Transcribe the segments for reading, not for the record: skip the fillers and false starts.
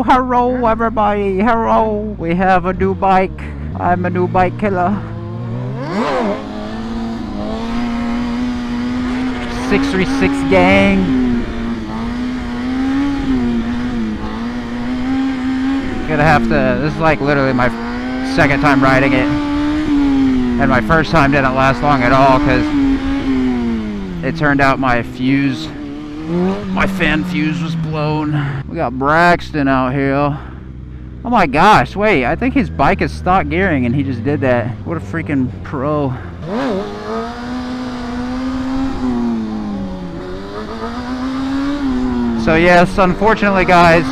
hello everybody, hello. We have a new bike. I'm a new bike killer. 636 gang. Gonna have to, this is like literally my second time riding it. And my first time didn't last long at all because it turned out my fan fuse was blown. We got Braxton out here. Oh my gosh, wait, I think his bike is stock gearing and he just did that. What a freaking pro. So yes, unfortunately guys,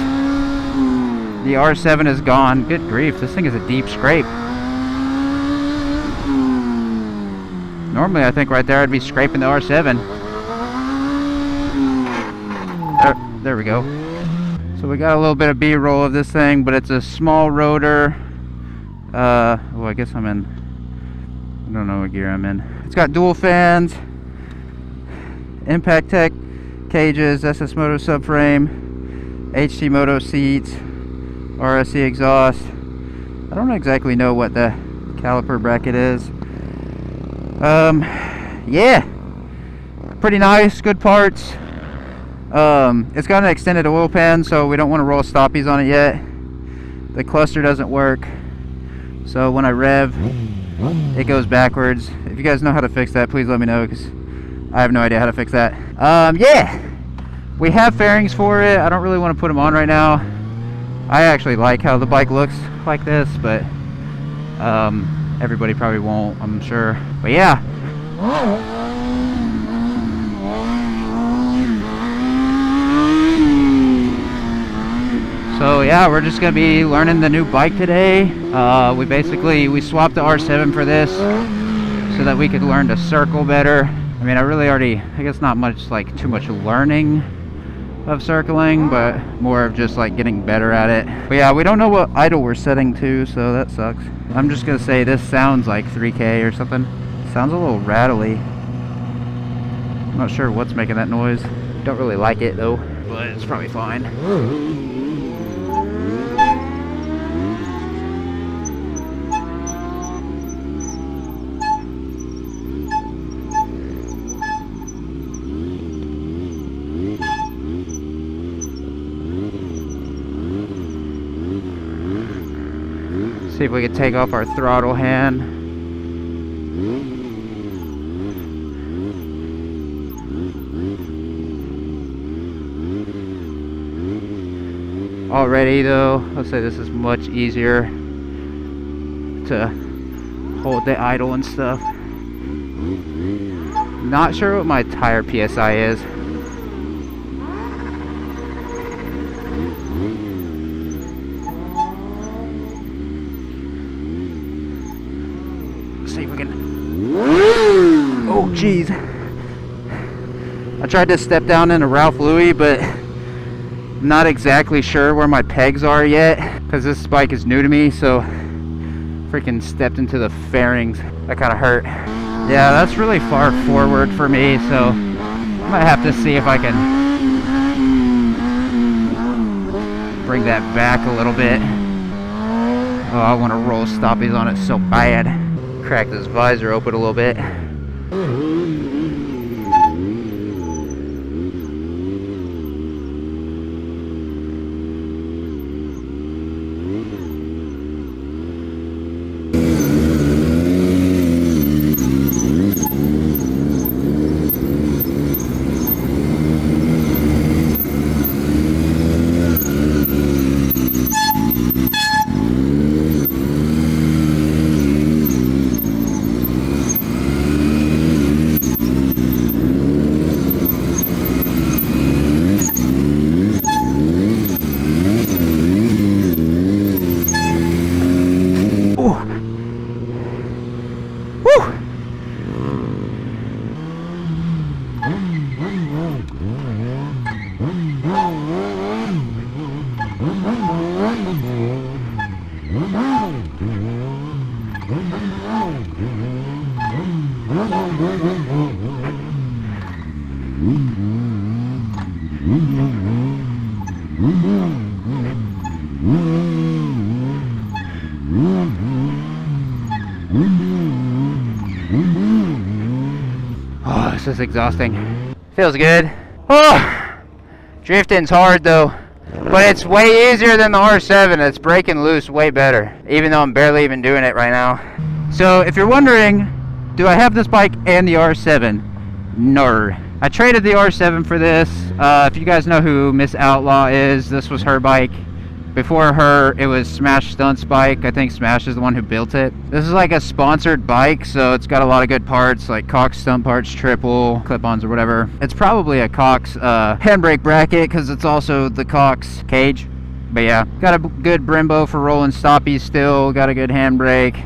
the R7 is gone. Good grief, this thing is a deep scrape. Normally I think right there I'd be scraping the R7. There we go. So we got a little bit of B-roll of this thing, but it's a small rotor. Oh, I guess I'm in, I don't know what gear I'm in. It's got dual fans, Impact Tech cages, SS Moto subframe, HT Moto seats, RSC exhaust. I don't exactly know what the caliper bracket is. Yeah, pretty nice, good parts. It's got an extended oil pan, so we don't want to roll stoppies on it yet. The cluster doesn't work, so when I rev, it goes backwards. If you guys know how to fix that, please let me know, because I have no idea how to fix that. Yeah, we have fairings for it. I don't really want to put them on right now. I actually like how the bike looks like this, but everybody probably won't, I'm sure. But yeah. So yeah, we're just gonna be learning the new bike today. We swapped the R7 for this so that we could learn to circle better. I mean, I guess not much, like too much learning of circling, but more of just like getting better at it. But yeah, we don't know what idle we're setting to, so that sucks. I'm just gonna say this sounds like 3K or something. Sounds a little rattly. I'm not sure what's making that noise. Don't really like it though, but it's probably fine. See if we can take off our throttle hand. Already though, I'll say this is much easier to hold the idle and stuff. Not sure what my tire PSI is. See if we can. Oh jeez, I tried to step down into Ralph Louis, but not exactly sure where my pegs are yet because this bike is new to me, so freaking stepped into the fairings. That kind of hurt. Yeah, that's really far forward for me, so I might have to see if I can bring that back a little bit. Oh, I want to roll stoppies on it so bad. Crack this visor open a little bit. Oh, this is exhausting. Feels good. Oh, drifting's hard though, but it's way easier than the R7. It's breaking loose way better, even though I'm barely even doing it right now. So if you're wondering, do I have this bike and the R7? No. I traded the R7 for this. If you guys know who Miss Outlaw is, this was her bike. Before her, it was Smash Stunt's bike. I think Smash is the one who built it. This is like a sponsored bike, so it's got a lot of good parts, like Cox stunt parts, triple, clip-ons or whatever. It's probably a Cox handbrake bracket, because it's also the Cox cage. But yeah, got a good Brembo for rolling stoppies still, got a good handbrake.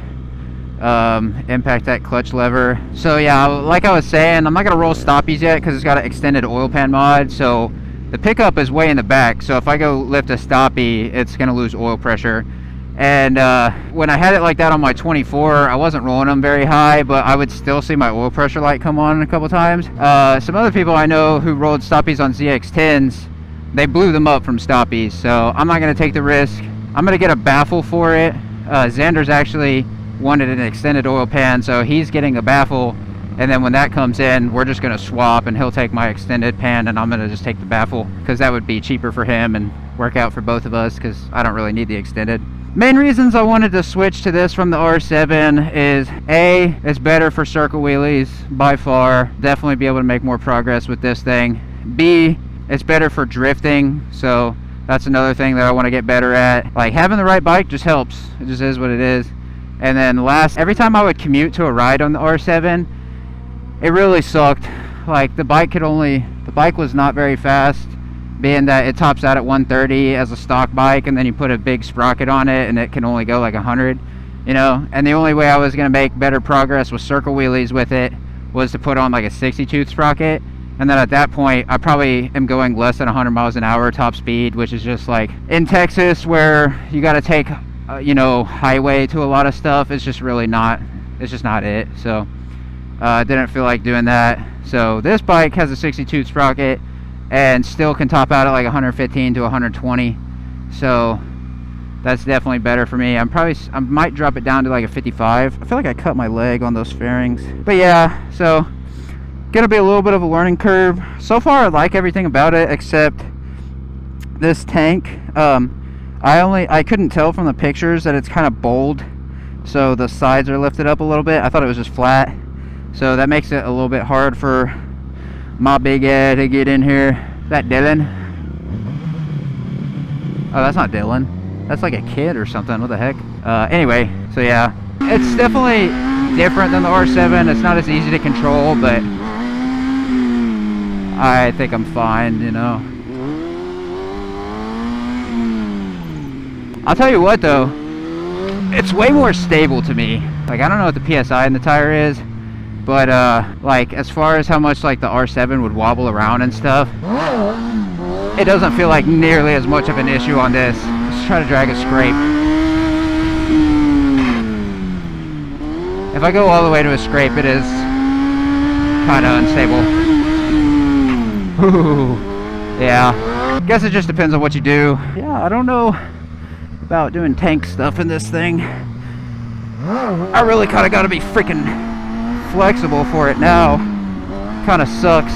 Impact that clutch lever. So yeah, like I was saying, I'm not going to roll stoppies yet, because it's got an extended oil pan mod, so the pickup is way in the back, so if I go lift a stoppie, it's going to lose oil pressure. And when I had it like that on my 24, I wasn't rolling them very high, but I would still see my oil pressure light come on a couple times. Some other people I know who rolled stoppies on ZX10s, they blew them up from stoppies, so I'm not going to take the risk. I'm going to get a baffle for it. Xander's actually wanted an extended oil pan, so he's getting a baffle. And then when that comes in, we're just going to swap, and he'll take my extended pan, and I'm going to just take the baffle, because that would be cheaper for him and work out for both of us, because I don't really need the extended. Main reasons I wanted to switch to this from the R7 is A, it's better for circle wheelies by far. Definitely be able to make more progress with this thing. B, it's better for drifting, so that's another thing that I want to get better at. Like, having the right bike just helps. It just is what it is. And then last, every time I would commute to a ride on the R7, it really sucked. Like, the bike was not very fast, being that it tops out at 130 as a stock bike, and then you put a big sprocket on it and it can only go like 100, you know. And the only way I was going to make better progress with circle wheelies with it was to put on like a 60-tooth sprocket, and then at that point I probably am going less than 100 miles an hour top speed, which is just like in Texas where you got to take you know, highway to a lot of stuff. It's just really not, it's just not it. So I didn't feel like doing that. So this bike has a 60-tooth sprocket and still can top out at like 115 to 120. So that's definitely better for me. I might drop it down to like a 55. I feel like I cut my leg on those fairings. But yeah, so gonna be a little bit of a learning curve. So far I like everything about it except this tank. I couldn't tell from the pictures that it's kind of bowled, so the sides are lifted up a little bit. I thought it was just flat. So that makes it a little bit hard for my big head to get in here. Is that Dylan? Oh, that's not Dylan. That's like a kid or something. What the heck? Anyway, so yeah. It's definitely different than the R7. It's not as easy to control, but I think I'm fine, you know. I'll tell you what though, it's way more stable to me. Like, I don't know what the PSI in the tire is, but like as far as how much like the R7 would wobble around and stuff, it doesn't feel like nearly as much of an issue on this. Let's try to drag a scrape. If I go all the way to a scrape, it is kind of unstable. Ooh, yeah. Guess it just depends on what you do. Yeah, I don't know about doing tank stuff in this thing. I really kind of got to be freaking flexible for it now. Kind of sucks.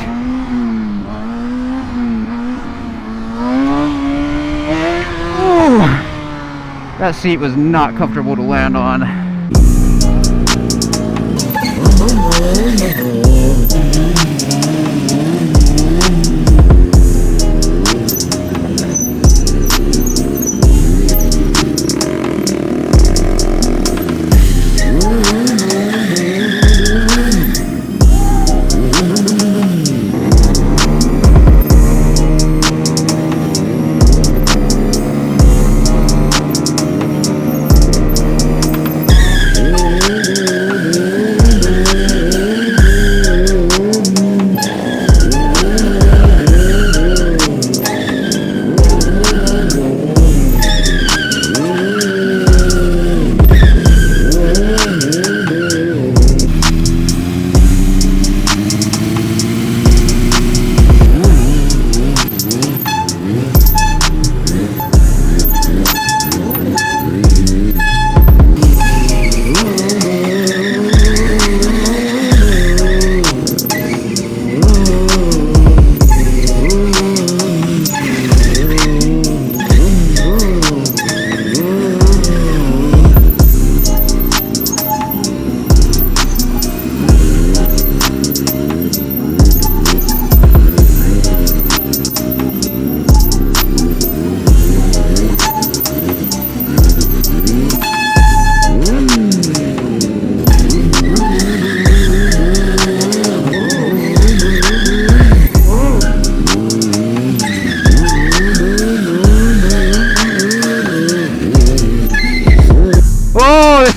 Ooh, that seat was not comfortable to land on.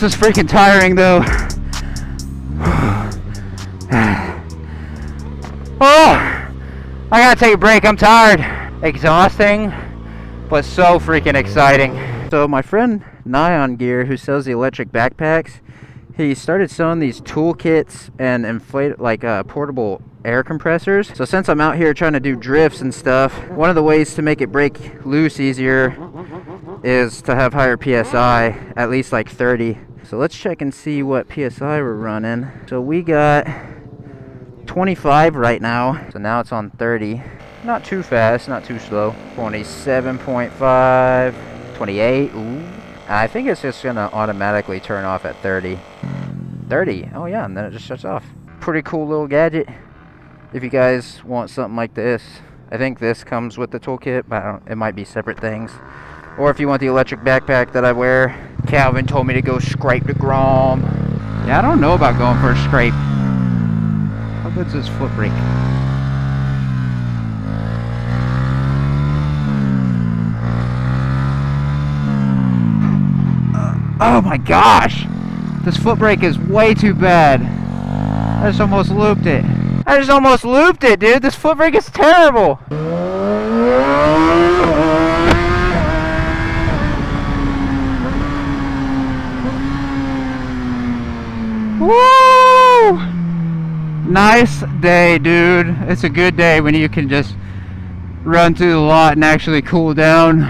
this is freaking tiring though. Oh, I gotta take a break. I'm tired. Exhausting, but so freaking exciting. So my friend Nion Gear, who sells the electric backpacks, he started selling these toolkits and portable air compressors. So since I'm out here trying to do drifts and stuff, one of the ways to make it break loose easier is to have higher PSI, at least like 30. So let's check and see what PSI we're running. So we got 25 right now. So now it's on 30. Not too fast, not too slow. 27.5, 28. Ooh. I think it's just gonna automatically turn off at 30. 30. Oh yeah, and then it just shuts off. Pretty cool little gadget. If you guys want something like this, I think this comes with the toolkit, but it might be separate things. Or if you want the electric backpack that I wear, Calvin told me to go scrape the Grom. Yeah, I don't know about going for a scrape. How good's this foot brake? Oh my gosh! This foot brake is way too bad. I just almost looped it. Dude. This foot brake is terrible. Woo! Nice day, dude. It's a good day when you can just run through the lot and actually cool down.